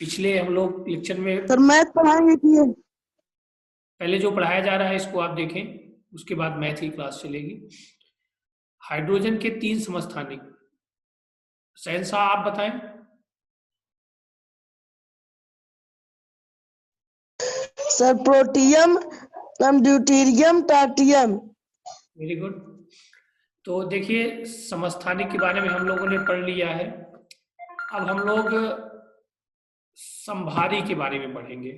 पिछले हम लोग लेक्चर में सर मैथ पढ़ाएंगे कि ये? पहले जो पढ़ाया जा रहा है इसको आप देखें, उसके बाद मैथ की क्लास चलेगी। हाइड्रोजन के 3 समस्थानिक, शहंशाह आप बताएं। Sir protium, deuterium, tritium. Very good. तो देखिए समस्थानिक के बारे में हम लोगों ने पढ़ लिया है। अब हम लोग संभारी के बारे में पढ़ेंगे।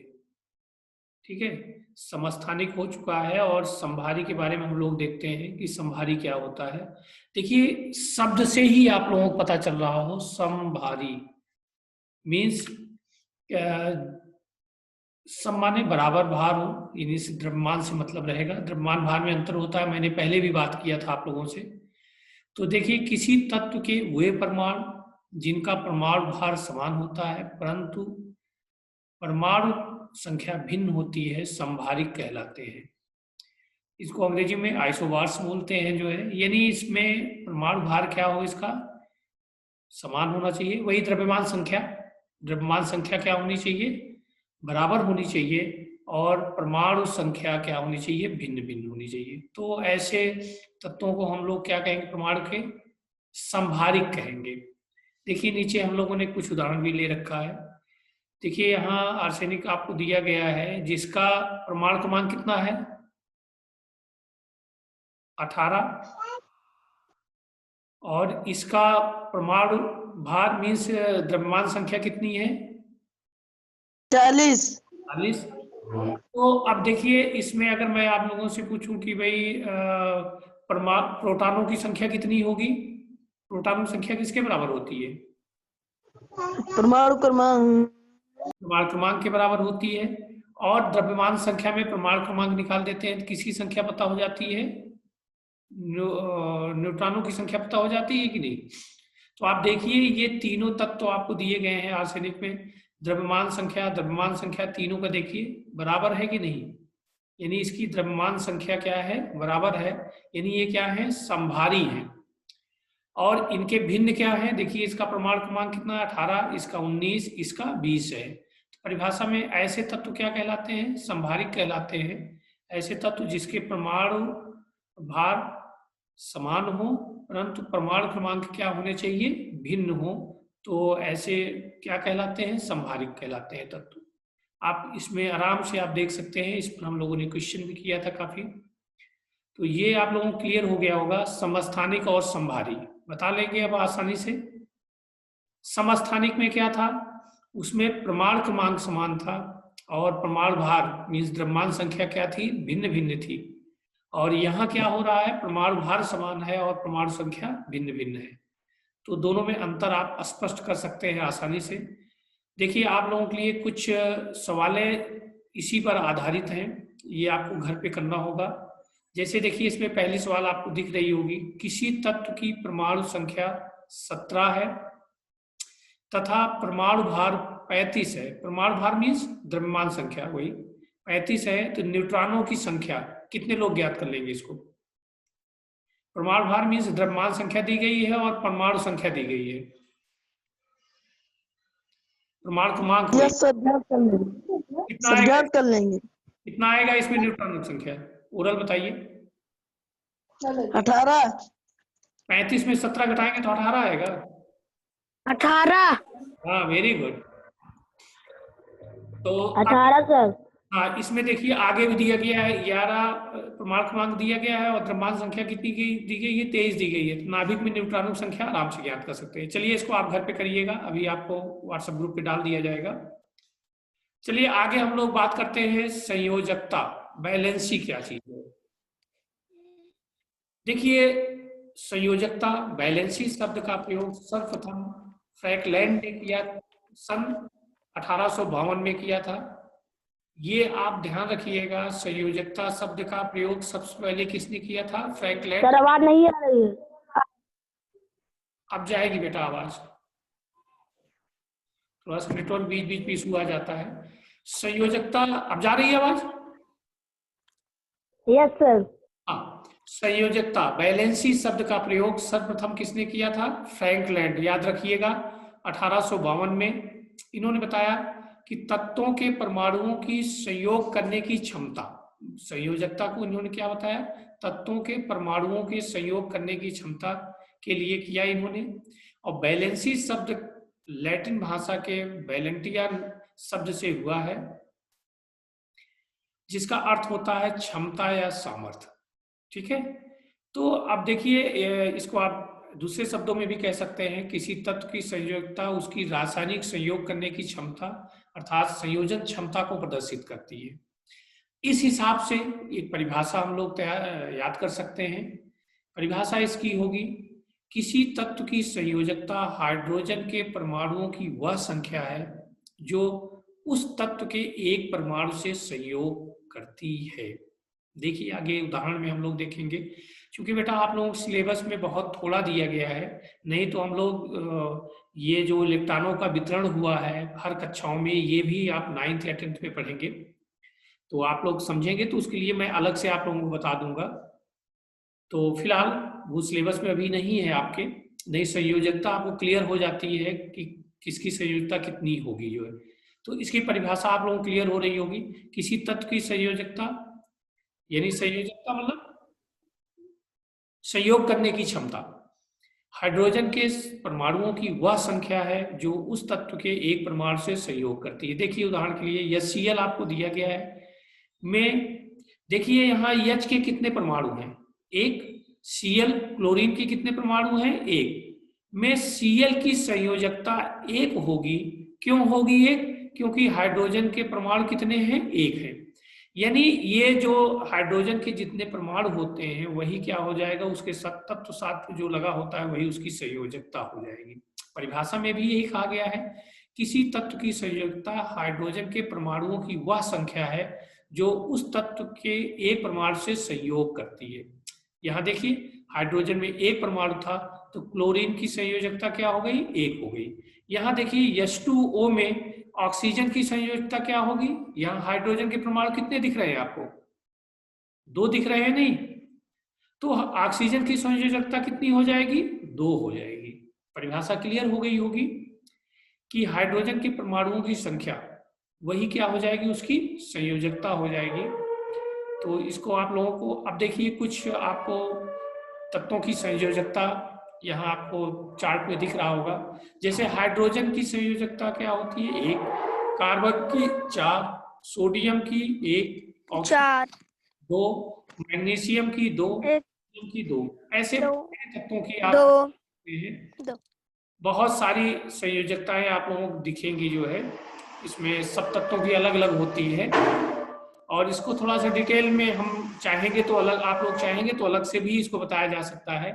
ठीक है, समस्थानिक हो चुका है और संभारी के बारे में हम लोग देखते हैं कि संभारी क्या होता है। देखिए शब्द से ही आप लोगों को पता चल रहा हो, संभारी मीन्स सम माने बराबर भार हो, यानी से द्रव्यमान से मतलब रहेगा। द्रव्यमान भार में अंतर होता है, मैंने पहले भी बात किया था आप लोगों से। तो देखिए किसी तत्व के वे परमाणु जिनका परमाणु भार समान होता है परंतु परमाणु संख्या भिन्न होती है, संभारिक कहलाते हैं। इसको अंग्रेजी में आइसोबार्स बोलते हैं जो है, यानी इसमें परमाणु भार क्या हो, इसका समान होना चाहिए। वही द्रव्यमान संख्या, द्रव्यमान संख्या क्या होनी चाहिए, बराबर होनी चाहिए। और परमाणु संख्या क्या होनी चाहिए, भिन्न भिन्न होनी चाहिए। तो ऐसे तत्वों को हम लोग क्या कहेंगे, परमाणु के संभारिक कहेंगे। देखिए नीचे हम लोगों ने कुछ उदाहरण भी ले रखा है। देखिए यहाँ आर्सेनिक आपको दिया गया है जिसका परमाणु क्रमांक कितना है, 18, और इसका परमाणु भार मीन्स द्रव्यमान संख्या कितनी है, 40। 40। तो अब देखिए इसमें अगर मैं आप लोगों से पूछूं कि भाई प्रोटॉनों की संख्या कितनी होगी, प्रोटॉनों की संख्या किसके बराबर होती है, परमाणु क्रमांक परमाणु क्रमांक के बराबर होती है। और द्रव्यमान संख्या में परमाणु क्रमांक निकाल देते हैं तो किसकी संख्या पता हो जाती है, न्यूट्रॉनों की संख्या पता हो जाती है कि नहीं। तो आप देखिए ये तीनों तत्व तो आपको दिए गए हैं आर्सेनिक में, द्रव्यमान संख्या तीनों का देखिए बराबर है कि नहीं, यानी इसकी द्रव्यमान संख्या क्या है, बराबर है, यानी ये क्या है, संभारी है। और इनके भिन्न क्या है, देखिए इसका परमाणु क्रमांक कितना है, 18, इसका 19, इसका 20 है। तो परिभाषा में ऐसे तत्व क्या कहलाते हैं, संभारिक कहलाते हैं। ऐसे तत्व जिसके परमाणु भार समान हो परंतु परमाणु क्रमांक क्या होने चाहिए, भिन्न हो, तो ऐसे क्या कहलाते हैं, संभारिक कहलाते हैं तत्व। आप इसमें आराम से आप देख सकते हैं, इस पर हम लोगों ने क्वेश्चन भी किया था काफी। तो ये आप लोगों को क्लियर हो गया होगा, समस्थानिक और संभारी बता लेंगे अब आसानी से। समस्थानिक में क्या था, उसमें परमाणु क्रमांक समान था और परमाणु भार मीन्स द्रव्यमान संख्या क्या थी, भिन्न भिन्न थी। और यहाँ क्या हो रहा है, परमाणु भार समान है और परमाणु संख्या भिन्न भिन्न है। तो दोनों में अंतर आप स्पष्ट कर सकते हैं आसानी से। देखिए आप लोगों के लिए कुछ सवालें इसी पर आधारित हैं, ये आपको घर पे करना होगा। जैसे देखिए इसमें पहली सवाल आपको दिख रही होगी, किसी तत्व की परमाणु संख्या 17 है तथा परमाणु भार 35 है। परमाणु भार मीन्स द्रव्यमान संख्या, वही 35 है, तो न्यूट्रॉनों की संख्या कितने लोग ज्ञात कर लेंगे इसको। परमाणु भार मीन्स द्रव्यमान संख्या दी गई है और परमाणु संख्या दी गई है, परमाणु क्रमांक कितना आएगा, कर लेंगे। कितना आएगा इसमें न्यूट्रॉनों की संख्या, ओरल बताइए। 18। 35 में 17 घटाएंगे तो 18 आएगा। 18। हाँ वेरी गुड। तो 18 सर। हाँ इसमें देखिए आगे भी दिया गया है 11 परमाणु क्रमांक दिया गया है और द्रव्यमान संख्या कितनी दी गई है, 23 दी गई है। तो नाभिक में न्यूट्रॉनों की संख्या आराम से ज्ञात कर सकते हैं। चलिए इसको आप घर पे करिएगा, अभी आपको व्हाट्सएप ग्रुप पे डाल दिया जाएगा। चलिए आगे हम लोग बात करते हैं संयोजकता, बैलेंसी क्या चीज है। देखिए संयोजकता, बैलेंसी शब्द का प्रयोग सर्वप्रथम फ्रैंकलैंड ने किया, सन 1852 में किया था। ये आप ध्यान रखिएगा, संयोजकता शब्द का प्रयोग सबसे पहले किसने किया था, फ्रैंकलैंड। सर आवाज नहीं आ रही है। अब जाएगी बेटा आवाज, थोड़ा सा नेटवर्क बीच बीच में इशू आ जाता है। संयोजकता, अब जा रही है आवाज। Yes sir. हाँ, संयोजकता बैलेंसी शब्द का प्रयोग सर्वप्रथम किसने किया था, फ्रैंकलैंड, याद रखिएगा 1852 में। इन्होंने बताया कि तत्वों के परमाणुओं की संयोग करने की क्षमता, संयोजकता को इन्होंने क्या बताया, तत्वों के परमाणुओं के संयोग करने की क्षमता के लिए किया इन्होंने। और वैलेंसी शब्द लैटिन भाषा के वैलेंटिया शब्द से हुआ है, जिसका अर्थ होता है क्षमता या सामर्थ्य। ठीक है, तो अब देखिए इसको आप दूसरे शब्दों में भी कह सकते हैं, किसी तत्व की संयोजकता उसकी रासायनिक संयोग करने की क्षमता अर्थात संयोजन क्षमता को प्रदर्शित करती है। इस हिसाब से एक परिभाषा हम लोग याद कर सकते हैं। परिभाषा इसकी होगी, किसी तत्व की संयोजकता हाइड्रोजन के परमाणुओं की वह संख्या है जो उस तत्व के एक परमाणु से संयोग करती है। देखिए आगे उदाहरण में हम लोग देखेंगे, क्योंकि बेटा आप लोगों को सिलेबस में बहुत थोड़ा दिया गया है, नहीं तो हम लोग ये जो इलेक्ट्रॉनों का वितरण हुआ है हर कक्षाओं में, ये भी आप 9th या 10th में पढ़ेंगे, तो आप लोग समझेंगे, तो उसके लिए मैं अलग से आप लोगों को बता दूंगा। तो फिलहाल वो सिलेबस में अभी नहीं है आपके, नहीं संयोजकता आपको क्लियर हो जाती है कि किसकी संयोजकता कितनी होगी जो है, तो इसकी परिभाषा आप लोगों को क्लियर हो रही होगी। किसी तत्व की संयोजकता, यानी संयोजकता मतलब संयोग करने की क्षमता, हाइड्रोजन के परमाणुओं की वह संख्या है जो उस तत्व के एक परमाणु से संयोग करती है। देखिए उदाहरण के लिए यह Cl आपको दिया गया है, में देखिए यहाँ H के कितने परमाणु हैं, एक। Cl क्लोरीन के कितने परमाणु हैं, एक। में Cl की संयोजकता एक होगी, क्यों होगी एक, क्योंकि हाइड्रोजन के परमाणु कितने हैं, एक है। यानी ये जो हाइड्रोजन के जितने परमाणु होते हैं वही क्या हो जाएगा, उसके साथ तत्व साथ जो लगा होता है वही उसकी संयोजकता हो जाएगी। परिभाषा में भी यही कहा गया है, किसी तत्व की संयोजकता हाइड्रोजन के परमाणुओं की वह संख्या है जो उस तत्व के एक परमाणु से संयोग करती है। यहाँ देखिए हाइड्रोजन में एक परमाणु था, तो क्लोरीन की संयोजकता क्या हो गई, एक हो गई। यहाँ देखिए H2O में ऑक्सीजन की संयोजकता क्या होगी, यहाँ हाइड्रोजन के परमाणु कितने दिख रहे हैं आपको, दो दिख रहे हैं नहीं, तो ऑक्सीजन की संयोजकता कितनी हो जाएगी, दो हो जाएगी। परिभाषा क्लियर हो गई होगी कि हाइड्रोजन के परमाणुओं की संख्या वही क्या हो जाएगी, उसकी संयोजकता हो जाएगी। तो इसको आप लोगों को अब देखिए कुछ आपको तत्वों की संयोजकता यहाँ आपको चार्ट में दिख रहा होगा। जैसे हाइड्रोजन की संयोजकता क्या होती है, एक। कार्बन की 4, सोडियम की 1, ऑक्सीजन 2, मैग्नीशियम की 2, की 2, ऐसे तत्वों की आप दो। बहुत सारी संयोजकताएं आप लोगों को दिखेंगी जो है, इसमें सब तत्वों की अलग अलग होती है। और इसको थोड़ा सा डिटेल में हम चाहेंगे तो अलग, आप लोग चाहेंगे तो अलग से भी इसको बताया जा सकता है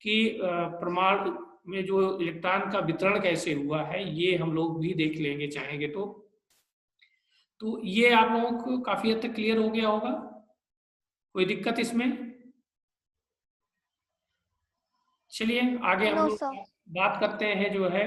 कि परमाणु में जो इलेक्ट्रॉन का वितरण कैसे हुआ है, ये हम लोग भी देख लेंगे चाहेंगे तो ये आप लोगों को काफी हद तक क्लियर हो गया होगा, कोई दिक्कत इसमें। चलिए आगे हम लोग बात करते हैं जो है